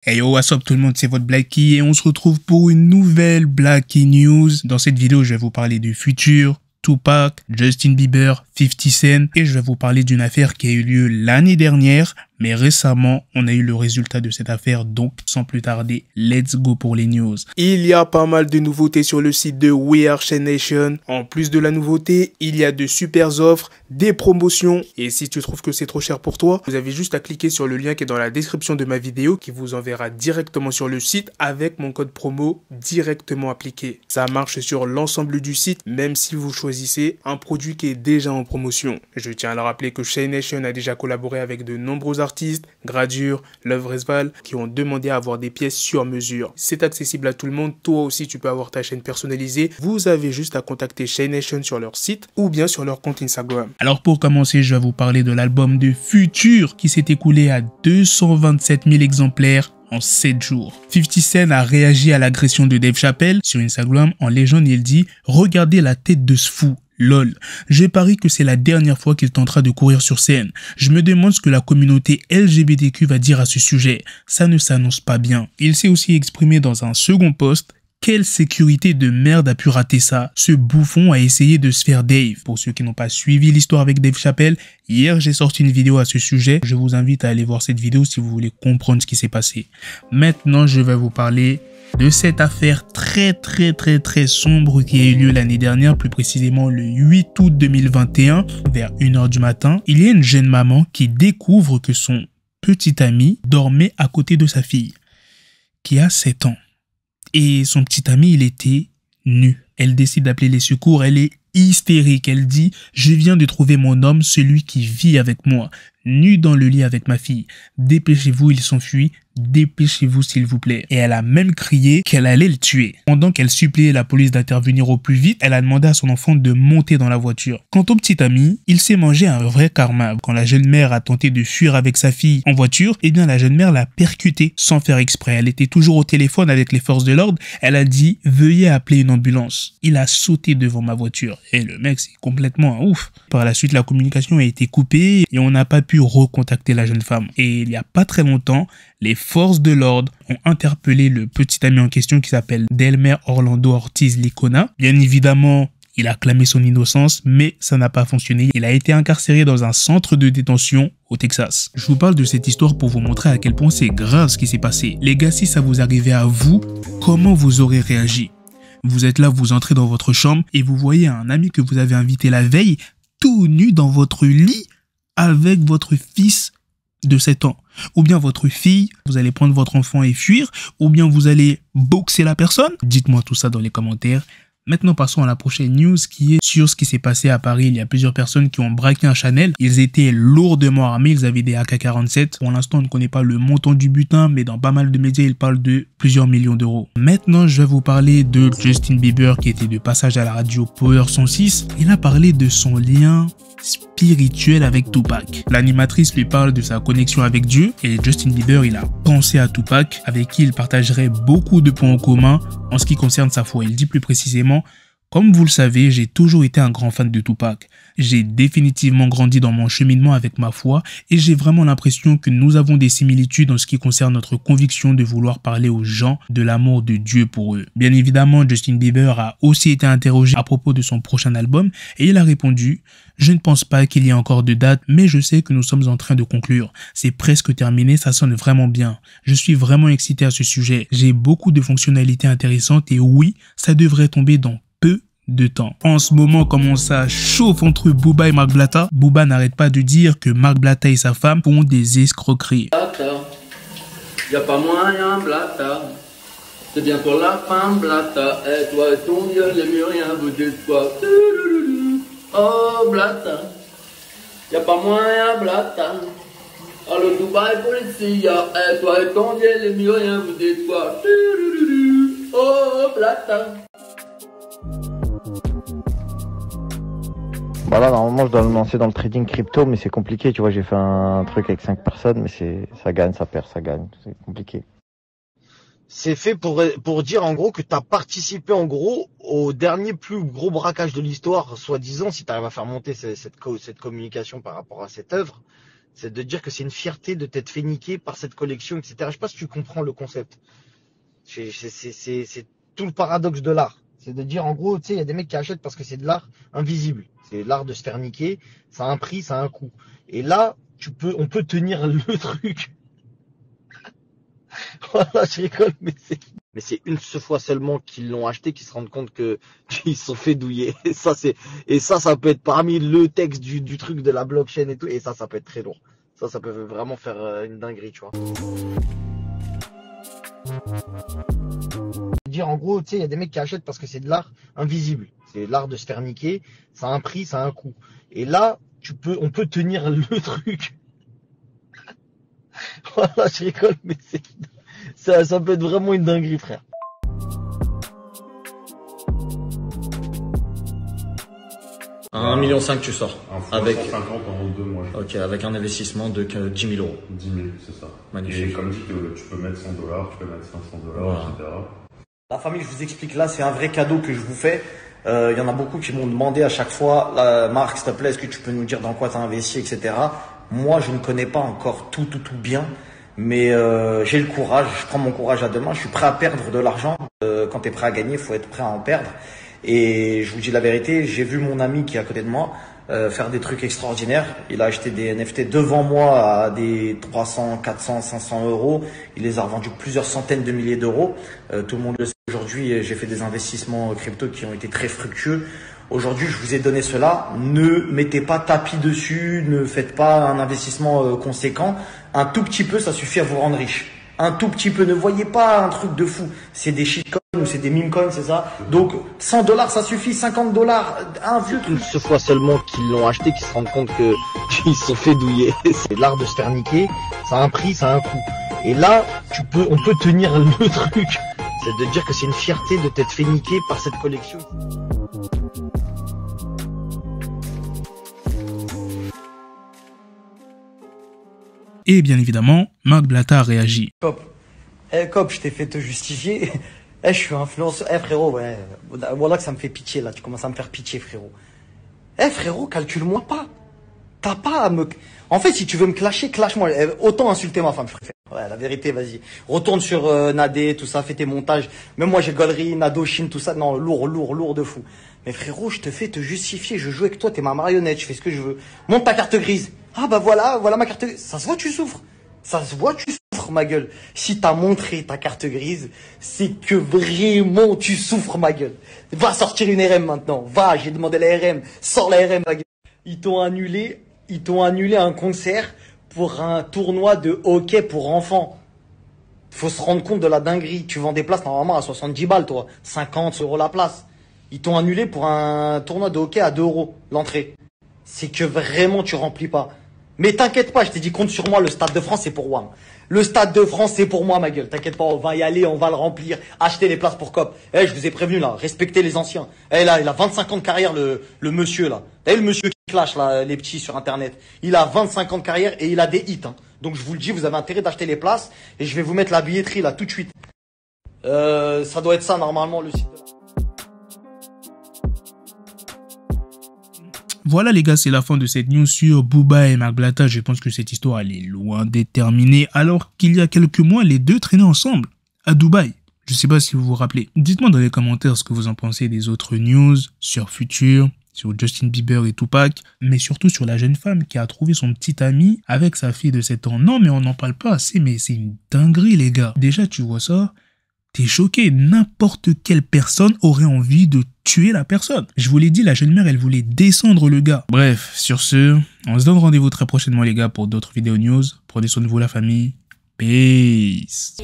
Hey yo, what's up tout le monde, c'est votre Blackie et on se retrouve pour une nouvelle Blackie News. Dans cette vidéo, je vais vous parler du futur, Tupac, Justin Bieber, 50 Cent et je vais vous parler d'une affaire qui a eu lieu l'année dernière. Mais récemment, on a eu le résultat de cette affaire, donc sans plus tarder, let's go pour les news. Il y a pas mal de nouveautés sur le site de We Are Chain Nation. En plus de la nouveauté, il y a de super offres, des promotions. Et si tu trouves que c'est trop cher pour toi, vous avez juste à cliquer sur le lien qui est dans la description de ma vidéo qui vous enverra directement sur le site avec mon code promo directement appliqué. Ça marche sur l'ensemble du site, même si vous choisissez un produit qui est déjà en promotion. Je tiens à le rappeler que Chain Nation a déjà collaboré avec de nombreux artistes, Gradure, Love Resval, qui ont demandé à avoir des pièces sur mesure. C'est accessible à tout le monde, toi aussi tu peux avoir ta chaîne personnalisée. Vous avez juste à contacter Chain Nation sur leur site ou bien sur leur compte Instagram. Alors pour commencer, je vais vous parler de l'album de Future qui s'est écoulé à 227 000 exemplaires en 7 jours. 50 Cent a réagi à l'agression de Dave Chappelle sur Instagram. En légende, il dit « Regardez la tête de ce fou ». Lol, j'ai pari que c'est la dernière fois qu'il tentera de courir sur scène. Je me demande ce que la communauté LGBTQ va dire à ce sujet. Ça ne s'annonce pas bien. Il s'est aussi exprimé dans un second post. Quelle sécurité de merde a pu rater ça? Ce bouffon a essayé de se faire Dave. Pour ceux qui n'ont pas suivi l'histoire avec Dave Chappelle, hier j'ai sorti une vidéo à ce sujet. Je vous invite à aller voir cette vidéo si vous voulez comprendre ce qui s'est passé. Maintenant, je vais vous parler de cette affaire très sombre qui a eu lieu l'année dernière, plus précisément le 8 août 2021, vers 1h du matin. Il y a une jeune maman qui découvre que son petit ami dormait à côté de sa fille, qui a 7 ans. Et son petit ami, il était nu. Elle décide d'appeler les secours, elle est hystérique. Elle dit « Je viens de trouver mon homme, celui qui vit avec moi, nu dans le lit avec ma fille. Dépêchez-vous, il s'enfuit. Dépêchez-vous s'il vous plaît. » Et elle a même crié qu'elle allait le tuer. Pendant qu'elle suppliait la police d'intervenir au plus vite, elle a demandé à son enfant de monter dans la voiture. Quant au petit ami, il s'est mangé un vrai karma. Quand la jeune mère a tenté de fuir avec sa fille en voiture, eh bien la jeune mère l'a percutée sans faire exprès. Elle était toujours au téléphone avec les forces de l'ordre. Elle a dit « Veuillez appeler une ambulance ». Il a sauté devant ma voiture. Et le mec, c'est complètement un ouf. Par la suite, la communication a été coupée et on n'a pas pu recontacter la jeune femme. Et il n'y a pas très longtemps, les forces de l'ordre ont interpellé le petit ami en question qui s'appelle Delmer Orlando Ortiz Licona. Bien évidemment, il a clamé son innocence, mais ça n'a pas fonctionné. Il a été incarcéré dans un centre de détention au Texas. Je vous parle de cette histoire pour vous montrer à quel point c'est grave ce qui s'est passé. Les gars, si ça vous arrivait à vous, comment vous aurez réagi? Vous êtes là, vous entrez dans votre chambre et vous voyez un ami que vous avez invité la veille tout nu dans votre lit avec votre fils de 7 ans. Ou bien votre fille, vous allez prendre votre enfant et fuir, ou bien vous allez boxer la personne. Dites-moi tout ça dans les commentaires. Maintenant, passons à la prochaine news qui est sur ce qui s'est passé à Paris. Il y a plusieurs personnes qui ont braqué un Chanel. Ils étaient lourdement armés. Ils avaient des AK-47. Pour l'instant, on ne connaît pas le montant du butin, mais dans pas mal de médias, ils parlent de plusieurs millions d'euros. Maintenant, je vais vous parler de Justin Bieber qui était de passage à la radio Power 106. Il a parlé de son lien spirituel avec Tupac. L'animatrice lui parle de sa connexion avec Dieu et Justin Bieber, il a pensé à Tupac avec qui il partagerait beaucoup de points en commun en ce qui concerne sa foi. Il dit plus précisément: comme vous le savez, j'ai toujours été un grand fan de Tupac. J'ai définitivement grandi dans mon cheminement avec ma foi et j'ai vraiment l'impression que nous avons des similitudes en ce qui concerne notre conviction de vouloir parler aux gens de l'amour de Dieu pour eux. Bien évidemment, Justin Bieber a aussi été interrogé à propos de son prochain album et il a répondu: je ne pense pas qu'il y ait encore de date, mais je sais que nous sommes en train de conclure. C'est presque terminé, ça sonne vraiment bien. Je suis vraiment excité à ce sujet. J'ai beaucoup de fonctionnalités intéressantes et oui, ça devrait tomber dans peu de temps. En ce moment, comment ça chauffe entre Booba et Marc Blatta, Booba n'arrête pas de dire que Marc Blatta et sa femme font des escroqueries. Y a pas moyen, Blatta. C'est bien pour la femme, Blatta. Et toi et ton Dieu, les mieux rien, vous dites quoi? Oh, Blatta. Y a pas moyen, Blatta. Alors Dubaï, Policia. Et toi et ton Dieu, les mieux rien, vous dites quoi? Oh, Blatta. Voilà, normalement je dois me lancer dans le trading crypto, mais c'est compliqué, tu vois, j'ai fait un truc avec 5 personnes, mais ça gagne, ça perd, ça gagne, c'est compliqué. C'est fait pour dire en gros que tu as participé en gros au dernier plus gros braquage de l'histoire, soi-disant, si tu arrives à faire monter cette communication par rapport à cette œuvre, C'est de dire que c'est une fierté de t'être fait niquer par cette collection, etc. Je sais pas si tu comprends le concept. C'est tout le paradoxe de l'art. C'est de dire, en gros, tu sais, il y a des mecs qui achètent parce que c'est de l'art invisible. C'est l'art de se faire niquer. Ça a un prix, ça a un coût. Et là, on peut tenir le truc. Voilà, je rigole, mais c'est une seule fois seulement qu'ils l'ont acheté, qu'ils se rendent compte qu'ils se sont fait douiller. Et ça peut être parmi le texte du truc de la blockchain et tout. Et ça peut être très lourd. Ça peut vraiment faire une dinguerie, tu vois. Dire en gros, tu sais, il y a des mecs qui achètent parce que c'est de l'art invisible. C'est l'art de se faire niquer. Ça a un prix, ça a un coût. Et là, on peut tenir le truc. Voilà, je rigole, mais ça peut être vraiment une dinguerie, frère. À 1,5 million tu sors. Avec 50 en 2 mois. Ok, avec un investissement de 10 000 euros. 10 000, c'est ça. Magnifique. Et comme dit, tu peux mettre $100, tu peux mettre $500, voilà. etc. La famille, je vous explique là, c'est un vrai cadeau que je vous fais. Il y en a beaucoup qui m'ont demandé à chaque fois, Marc, s'il te plaît, est-ce que tu peux nous dire dans quoi tu as investi, etc. Moi, je ne connais pas encore tout bien, mais j'ai le courage, je prends mon courage à deux mains, je suis prêt à perdre de l'argent. Quand tu es prêt à gagner, il faut être prêt à en perdre. Et je vous dis la vérité, j'ai vu mon ami qui est à côté de moi faire des trucs extraordinaires. Il a acheté des NFT devant moi à des 300, 400, 500 euros. Il les a revendus plusieurs centaines de milliers d'euros. Tout le monde le sait aujourd'hui, j'ai fait des investissements crypto qui ont été très fructueux. Aujourd'hui, je vous ai donné cela. Ne mettez pas tapis dessus, ne faites pas un investissement conséquent. Un tout petit peu, ça suffit à vous rendre riche. Un tout petit peu, ne voyez pas un truc de fou. C'est des shitcoins ou c'est des meme coins, c'est ça. Donc $100, ça suffit. $50, un vieux truc. Une seule fois seulement qu'ils l'ont acheté, qu'ils se rendent compte qu'ils se sont fait douiller. C'est l'art de se faire niquer. Ça a un prix, ça a un coût. Et là, on peut tenir le truc. C'est de dire que c'est une fierté de t'être fait niquer par cette collection. Et bien évidemment, Marc Blatta a réagi. Cop, Cop, je t'ai fait te justifier. Je suis influenceur. Frérot, ouais. Voilà que ça me fait pitié là. Tu commences à me faire pitié, frérot. Frérot, calcule-moi pas. T'as pas à me... En fait, si tu veux me clasher, clash-moi. Autant insulter ma femme, je préfère. Ouais, la vérité, vas-y. Retourne sur Nadé, tout ça, fais tes montages. Même moi, j'ai Gollery, Nado, Chine, tout ça. Non, lourd de fou. Mais frérot, je te fais te justifier. Je joue avec toi, t'es ma marionnette, je fais ce que je veux. Monte ta carte grise. Ah bah voilà ma carte grise. Ça se voit, tu souffres. Ça se voit, tu souffres, ma gueule. Si t'as montré ta carte grise, c'est que vraiment tu souffres, ma gueule. Va sortir une RM maintenant. Va, j'ai demandé la RM. Sors la RM, ma gueule. Ils t'ont annulé un concert pour un tournoi de hockey pour enfants. Faut se rendre compte de la dinguerie. Tu vends des places normalement à 70 balles, toi. 50 euros la place. Ils t'ont annulé pour un tournoi de hockey à 2 euros l'entrée. C'est que vraiment tu remplis pas. Mais t'inquiète pas, je t'ai dit compte sur moi, le Stade de France c'est pour WAM. Le Stade de France c'est pour moi, ma gueule. T'inquiète pas, on va y aller, on va le remplir. Achetez les places pour Cop. Je vous ai prévenu là, respectez les anciens. Là, il a 25 ans de carrière le monsieur là. T'as vu le monsieur qui clash là, les petits sur internet. Il a 25 ans de carrière et il a des hits. Hein. Donc je vous le dis, vous avez intérêt d'acheter les places et je vais vous mettre la billetterie là tout de suite. Ça doit être ça normalement le site. Voilà les gars, c'est la fin de cette news sur Booba et Marc Blatta. Je pense que cette histoire elle est loin d'être terminée alors qu'il y a quelques mois les deux traînaient ensemble à Dubaï. Je sais pas si vous vous rappelez. Dites-moi dans les commentaires ce que vous en pensez des autres news sur Future, sur Justin Bieber et Tupac, mais surtout sur la jeune femme qui a trouvé son petit ami avec sa fille de 7 ans. Non mais on n'en parle pas assez, mais c'est une dinguerie les gars. Déjà tu vois ça, t'es choqué, n'importe quelle personne aurait envie de tuer la personne. Je vous l'ai dit, la jeune mère, elle voulait descendre le gars. Bref, sur ce, on se donne rendez-vous très prochainement les gars pour d'autres vidéos news. Prenez soin de vous la famille. Peace.